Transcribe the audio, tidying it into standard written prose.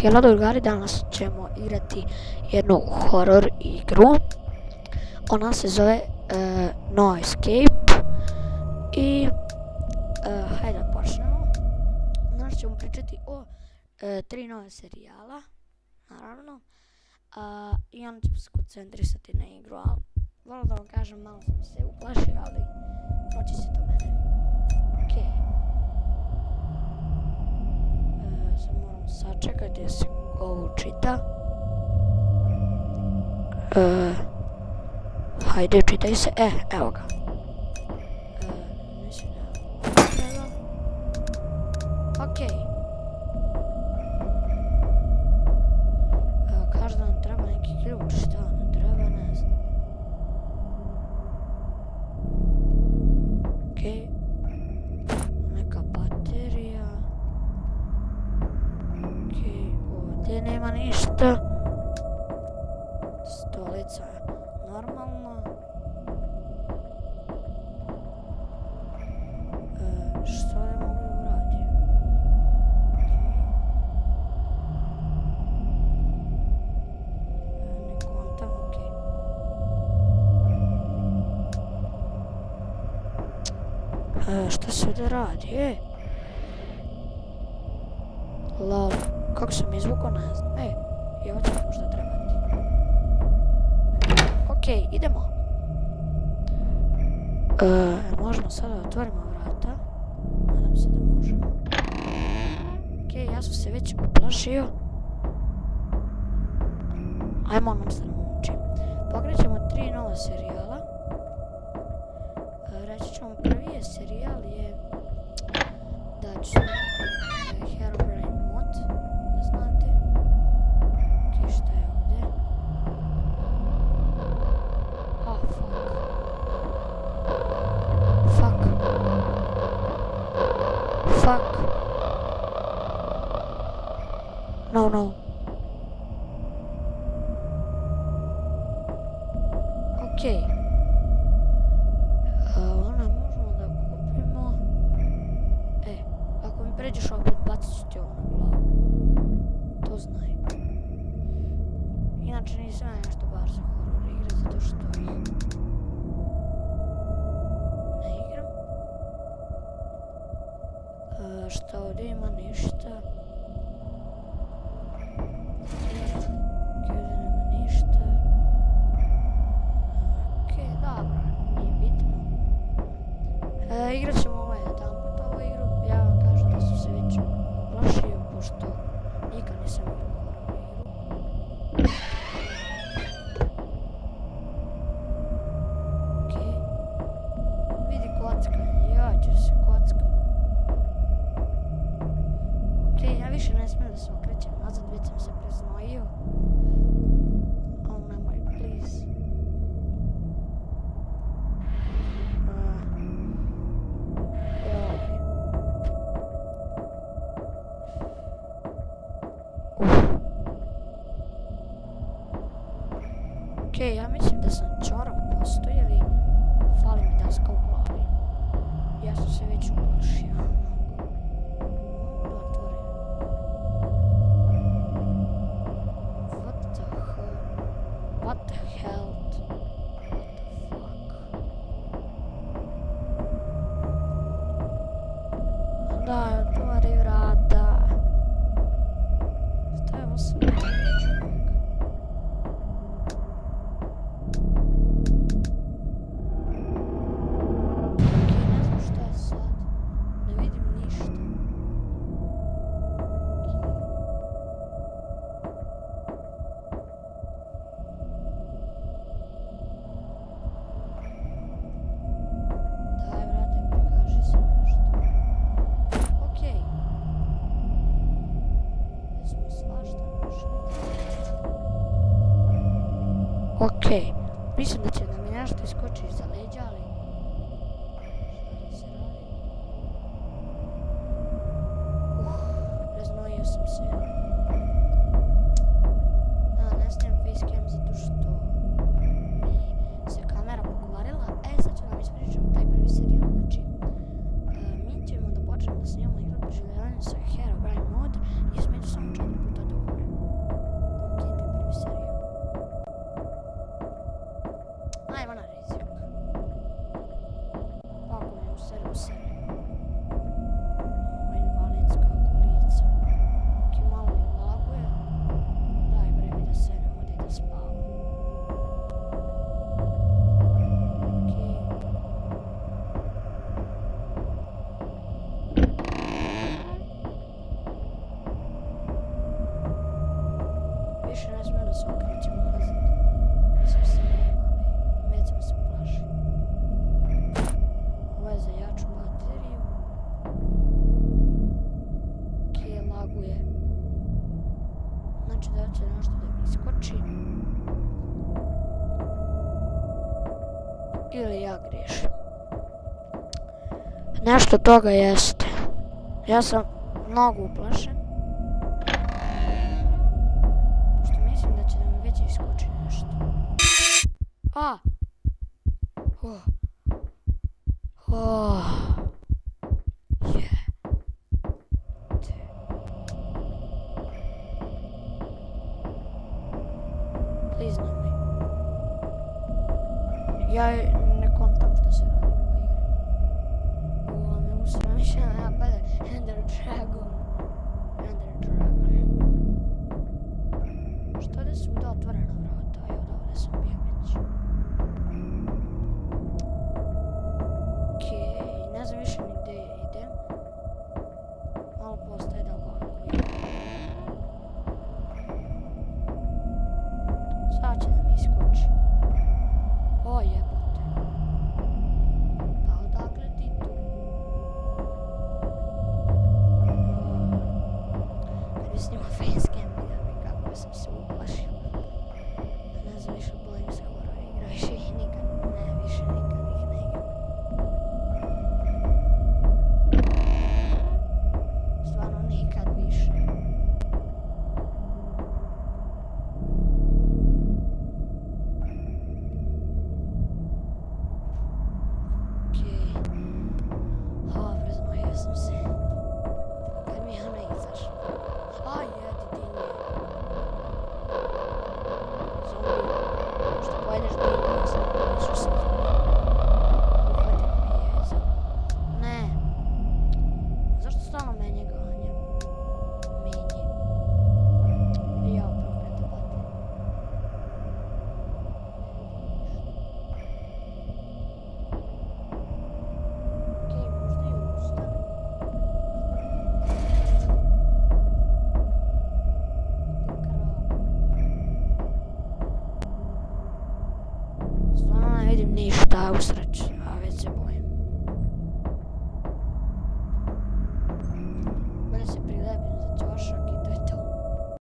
Hello drugari, danas ćemo igrati jednu horror igru. Ona se zove No Escape. I hajde da počnemo. Danas ćemo pričati o 3 nove serijala, naravno. I onda ćemo se koncentrisati na igru, ali volim da vam kažem, malo sam se uplašio, ali moći se to mene. Okej. Sad moram sačekati da se ovo čita. Hajde, čitaj se. Evo ga. Mislim da treba. Okej. Kaže da nam treba neki ključ, šta nam treba, ne znam. Okej. Neka baterija. Okej, ovdje nema ništa. Stolica je normalna. Što je mogu uraditi? Ne kontam, okej. Šta se ovdje radi, Lol, kako sam izvukao, ne znam. I ovo će možda trebati. Okej, idemo. Možemo sada otvorimo vrata. Nadam se da možemo. Okej, ja sam se već uplašio. Ajmo nam se namuči. Pokrećemo 3 nova serijala. Reći ću vam, prvi je serijal je da ću Herobrine mod, da znate. Okej, šta je ovdje? Fuck. No. Okej. Ona možemo da kupimo. Ako mi pređeš opet, bacit ću ti ovo na glavu. To znaj. Inače nisam ja nešto baš za horror igre, zato što ih ne igram. Šta ovdje ima ništa. Ovdje nema ništa. Okej, dobro, nije bitno. Igrat ćemo ovaj jedan put ovu igru. Ja vam kažem da sam se već uplašio, pošto nikad nisam igrao horror igru. Okej. Vidi kockanje, ja ću se kockam. Ja više ne smijem da se okrećem nazad, već sam se preznojio. Nemoj, please. Okej, ja mislim da sam čorav postoji, ali fali mi daska u glavi. Ja sam se već uplašio. What the hell? What the fuck? Da, otvori vrata. Šta je ovo sve? Ne znam šta je sad. Ne vidim ništa. Okej, mislim da će da mi nešto iskoči iza leđa, ali šta se radi? Preznojio sam se. Ne snijem facecam zato što mi se kamera pokvarila. Sad ću vam ispričam taj prvi serijal. Znači, mi ćemo da počnemo da snimamo igru preživljavanja sa Herobrine mod i smeću samo 4 puta dovoljno. iskoči. Ili ja griješim. Nešto toga jeste. Ja sam mnogo uplašen. Pošto mislim da će da mi već iskoči nešto. A! Please nemoj. Ja ne kontam što se radi u ovoj igri. Ovo me usra više napada Ender Dragon. Što da su da otvorena vrata? Evo da ovdje sam bio već. Okej, ne znam više ni gdje idem. Malo postaje da lako idem. Sad će da mi iskoči. O jebote. Pa odakle ti tu? Kad bi snima facecam, vidio bi kako sam se uplašio. Ne znam više, bojim se horor igra, više ih nikad, ne više nikad ih ne igram. Stvarno nikad više. Sam se. Kad mi je ona izašla. A jedi ti nje. Zombi. Što pojedeš dinje, ja sam nisu se zombi. Uhvatio mi je za... Ne. Zašto stalno menje ganja? Menje. I ja prokleta bati. Stvarno ne vidim ništa u sreći, a već se bojim.